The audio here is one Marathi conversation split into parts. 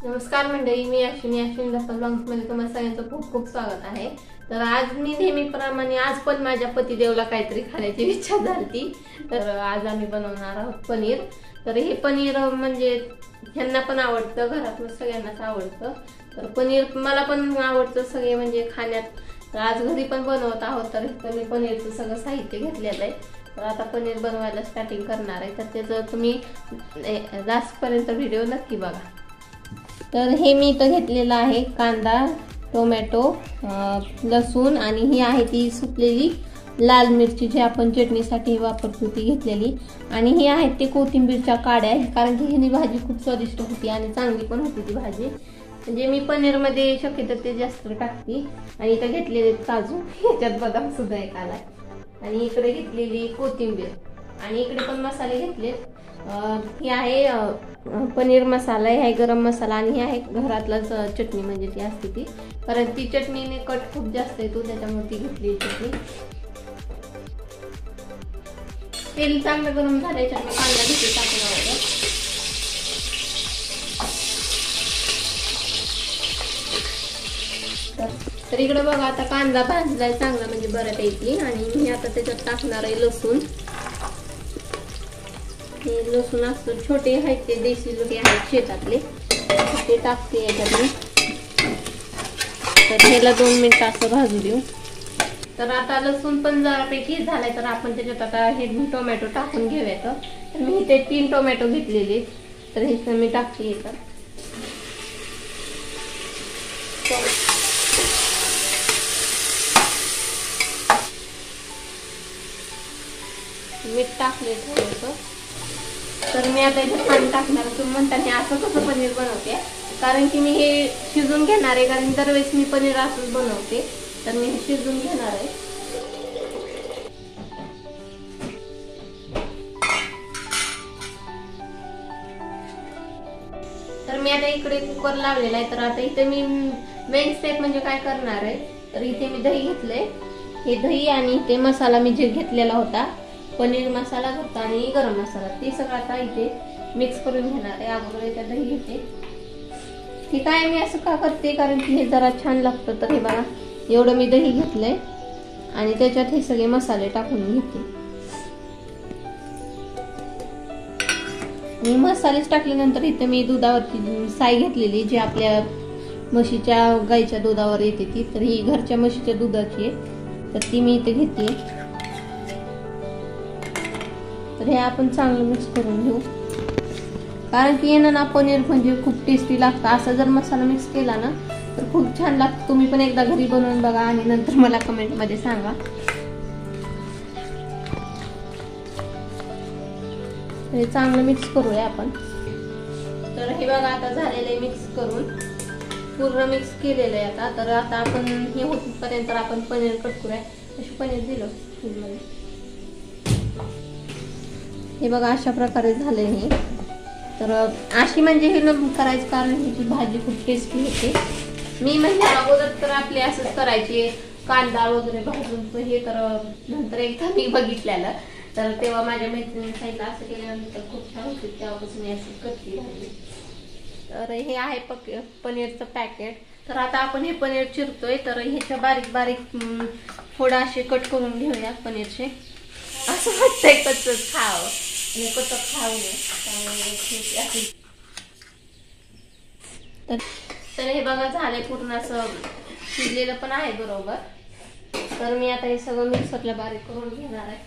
नमस्कार मंडळी, मी अश्विनी ब्लॉग्समध्ये तुम्हाला सगळ्यांचं खूप खूप स्वागत आहे। तर आज मी नेहमीप्रमाणे आज पण माझ्या पतिदेवला काहीतरी खाण्याची इच्छा झाली, तर आज आम्ही बनवणार आहोत पनीर। तर हे पनीर म्हणजे ह्यांना पण आवडतं, घरात सगळ्यांनाच आवडतं। तर पनीर मला पण आवडतं सगळे म्हणजे खाण्यात। तर आज घरी पण बनवत आहोत, तर इथं मी पनीरचं सगळं साहित्य घेतलेलं आहे। तर आता पनीर बनवायला स्टार्टिंग करणार आहे, तर त्याचं तुम्ही लास्टपर्यंत व्हिडिओ नक्की बघा। तर हे मी इथं घेतलेला आहे कांदा, टोमॅटो, लसूण आणि ही आहे ती सुकलेली लाल मिरची जी आपण चटणीसाठी वापरतो ती घेतलेली। आणि ही आहे ती कोथिंबीरच्या काड्या, कारण की ही भाजी खूप स्वादिष्ट होती आणि चांगली पण होती ती भाजी। म्हणजे मी पनीर मध्ये शक्यतो ते जास्त टाकते। आणि इथं घेतलेले काजू, याच्यात बदाम सुद्धा एक आलाय, आणि इकडे घेतलेली कोथिंबीर आणि इकडे पण मसाले घेतले। ही आहे पनीर मसाला, हे आहे गरम मसाला आणि ही आहे घरातलाच चटणी म्हणजे ती असते ती, कारण ती चटणीने कट खूप जास्त येतो त्याच्यामुळे ती घेतली चटणी। तेल चांगलं गरम झाल्याच्या मी कांदा घेतली टाकून आवडत। तर इकडे बघा आता कांदा भाजलाय चांगला म्हणजे बऱ्यापैकी, आणि मी आता त्याच्यात टाकणार आहे लसूण। हे लसूण असतं छोटे आहेत ते देशी लोक आहेत शेतातले, ते टाकते याच्यात। तर ह्याला 2 मिनिटं असं भाजू देऊ। तर आता लसूण पण जरापैकी झालाय, तर आपण त्याच्यात आता हे टोमॅटो टाकून घेऊयात। तर मी इथे 3 टोमॅटो घेतलेले, तर हे मी टाकते याच्यात। मीठ टाकले थोडंसं। तर मी आता इथे पाणी टाकणार। तुम्ही म्हणता मी असं कसं पनीर बनवते, कारण की मी हे शिजून घेणार आहे, कारण दरवेळेस मी पनीर असंच बनवते, तर मी हे शिजून घेणार आहे। तर मी आता इकडे कुकर लावलेला आहे। तर आता इथे मी मेन स्टेप म्हणजे काय करणार आहे, तर इथे मी दही घेतलंय, हे दही आणि इथे मसाला मी जे घेतलेला होता पनीर मसाला होता आणि गरम मसाला, ते सगळं आता इथे मिक्स करून घेणार आहे। अगोदर इथे दही घेते। ठीक आहे, मी असं का करते, कारण की हे जरा छान लागतं। तर हे बघा एवढं मी दही घेतलंय आणि त्याच्यात हे सगळे मसाले टाकून घेते। आणि मसालेच टाकल्यानंतर इथे मी दुधावरती साय घेतलेली, जी आपल्या म्हशीच्या गाईच्या दुधावर येते ती, तर ही घरच्या म्हशीच्या दुधाची आहे, तर ती मी इथे घेते। तर हे आपण चांगलं मिक्स करून घेऊ, कारण की येणं ना पनीर म्हणजे खूप टेस्टी लागतं। असा जर मसाला मिक्स केला ना तर खूप छान लागतं। तुम्ही पण एकदा घरी बनवून बघा आणि नंतर मला कमेंट मध्ये सांगा। हे चांगलं मिक्स करूया आपण। तर हे बघा आता झालेलं मिक्स करून पूर्ण मिक्स केलेलं आहे आता। तर आता आपण हे होतपर्यंत आपण पनीर कट करूया। अशी पनीर दिलं हे बघा अशा प्रकारे झाले हे। तर अशी म्हणजे हे न करायचं, कारण ह्याची भाजी खूप टेस्टी होते। मी म्हणजे अगोदर तर आपले असंच करायचे, कांदा वगैरे भाजून, हे तर नंतर एकदा मी बघितलेलं, तर तेव्हा माझ्या मैत्रिणीने सांगितलं असं केल्यानंतर खूप छान होते, तेव्हापासून मी असं करते भाजी। तर हे आहे पनीरचं पॅकेट। तर आता आपण हे पनीर चिरतोय, तर ह्याच्या बारीक बारीक थोडं असे कट करून घेऊया पनीरचे। असं वाटतंय कच्चच खावं आणि कच्चं खाऊ नये। तर हे बघा झालंय पूर्ण असं शिजलेलं पण आहे बरोबर। तर मी आता हे सगळं मिक्सरला बारीक करून घेणार आहे।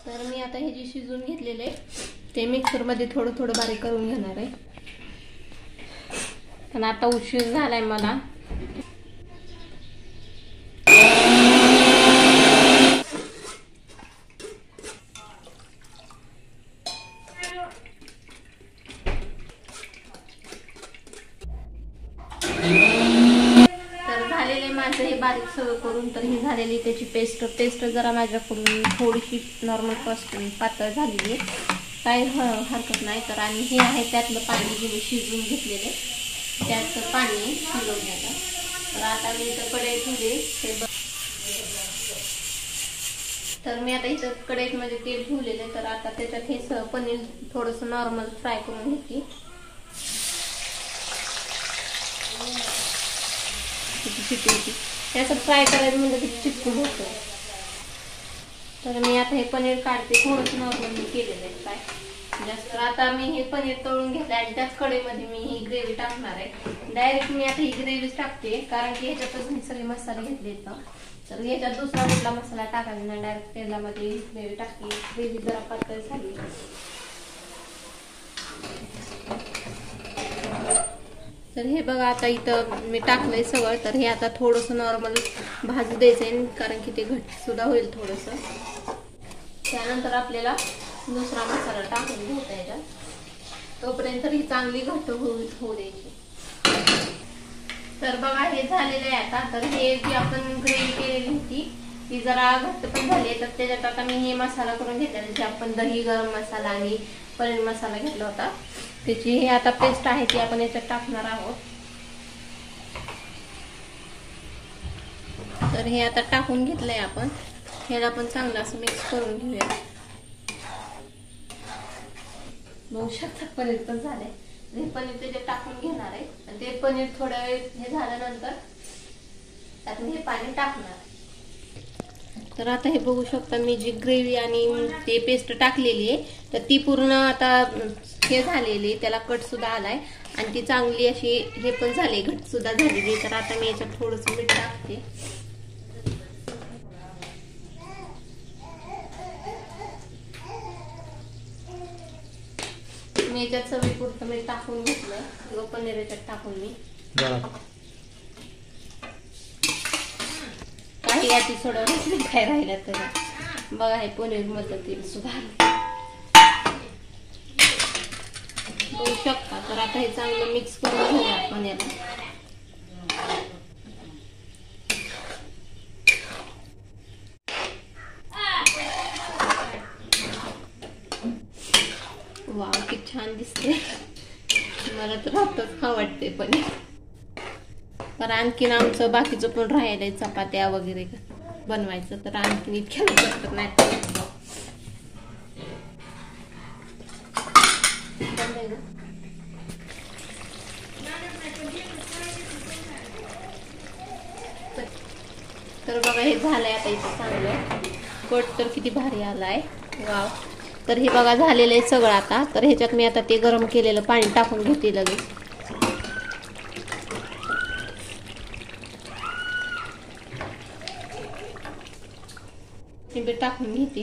तर मी आता हे जे शिजून घेतलेले ते मिक्सर मध्ये थोडं थोडं बारीक करून घेणार आहे, पण आता उशीर झालाय मला। तर झालेले माझं हे बारीक सगळं करून, तर ही झालेली त्याची पेस्ट जरा माझ्याकडून थोडीशी नॉर्मल पातळ झालेली आहे, काही हरकत नाही। तर आणि हे आहे त्यातलं पाणी जे मी शिजवून घेतलेले, त्याचं पाणी शिजवण्याचं। तर आता मी इथं कढई ठेवले, तर मी आता इथं कढईमध्ये तेल ठेवलेलं, तर आता त्याच्यात हे पनीर थोडंसं नॉर्मल फ्राय करून घेते। चिटकी होती. त्याचं फ्राय करायचं म्हणलं की चिटकून होतं. तर मी आता हे पनीर काढते. थोडंसं नॉर्मल मी केलेलं आहे फ्राय जास्त. आता मी हे पनीर तळून घेतलं आणि त्याच कढईमध्ये मी ही ग्रेव्ही टाकणार आहे. डायरेक्ट मी आता ही ग्रेव्हीच टाकते कारण की ह्याच्यातच मी सगळे मसाले घेतले आहेत ना. तर ह्याच्यात दुसरा कुठला मसाला टाकायचा नाही. डायरेक्ट तेलामध्ये ग्रेव्ही टाकली. ग्रेव्ही जरा पातळ झाली. तर हे बघा आता इथं मी टाकलंय सगळं. तर हे आता थोडंसं नॉर्मल भाजू द्यायचंय कारण की ते घट्ट सुद्धा होईल थोडंसं. त्यानंतर आपल्याला दुसरा मसाला टाकून घ्यायचा याच्यात. तोपर्यंत ही चांगली घट्ट होऊ द्यायची. तर बघा हे झालेलं आहे आता. तर हे जी आपण ग्रेव्ही केलेली होती ती जरा घट्ट पण झाली. तर त्याच्यात आता मी हे मसाला करून घेतलेला जे आपण दही, गरम मसाला आणि पनीर मसाला घेतला होता त्याची ही आता पेस्ट आहे ती आपण याच्यात टाकणार आहोत. तर हे आता टाकून घेतलंय आपण. ह्याला पण चांगलं असं मिक्स करून घेऊया. बघू शकता पनीर पण झालंय. हे पनीर त्याच्यात टाकून घेणार आहे आणि ते पनीर थोड्या वेळ हे झाल्यानंतर त्यात मी हे पाणी टाकणार. तर आता हे बघू शकता मी जी ग्रेव्ही आणि ते पेस्ट टाकलेली आहे तर ती पूर्ण आता हे झालेली, त्याला कट सुद्धा आलाय आणि ती चांगली अशी हे पण झाली, घट सुद्धा झालेली. तर आता मी याच्यात थोडंसं मीठ टाकते. मी याच्यात चवीपुरतं मीठ टाकून घेतलंय किंवा पनीर याच्यात टाकून मी काही गाठी सोडवण्यात काय राहिलं तर बघा हे पनीर मधलं तेल सुद्धा बघू शकता. तर आता हे चांगलं मिक्स करून घेऊया आपण याला. वाव किती छान दिसते. मला तर आताच आवडते पनीर. तर आणखीन आमचं बाकीचं पण राहिलंय चपात्या वगैरे बनवायचं. तर आणखीन इतक्या करत नाही. तर बघा हे झालंय आता इथं चांगलं. कट तर किती भारी आलाय. वाव. तर हे बघा झालेलं आहे सगळं आता. तर ह्याच्यात मी आता ते गरम केलेलं पाणी टाकून घेते लगेच. हे टाकून घेते.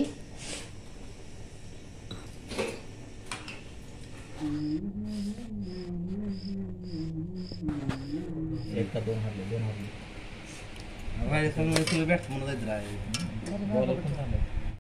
एक का दोन हरले. सगळं बॅट म्हणून जायचं आहे.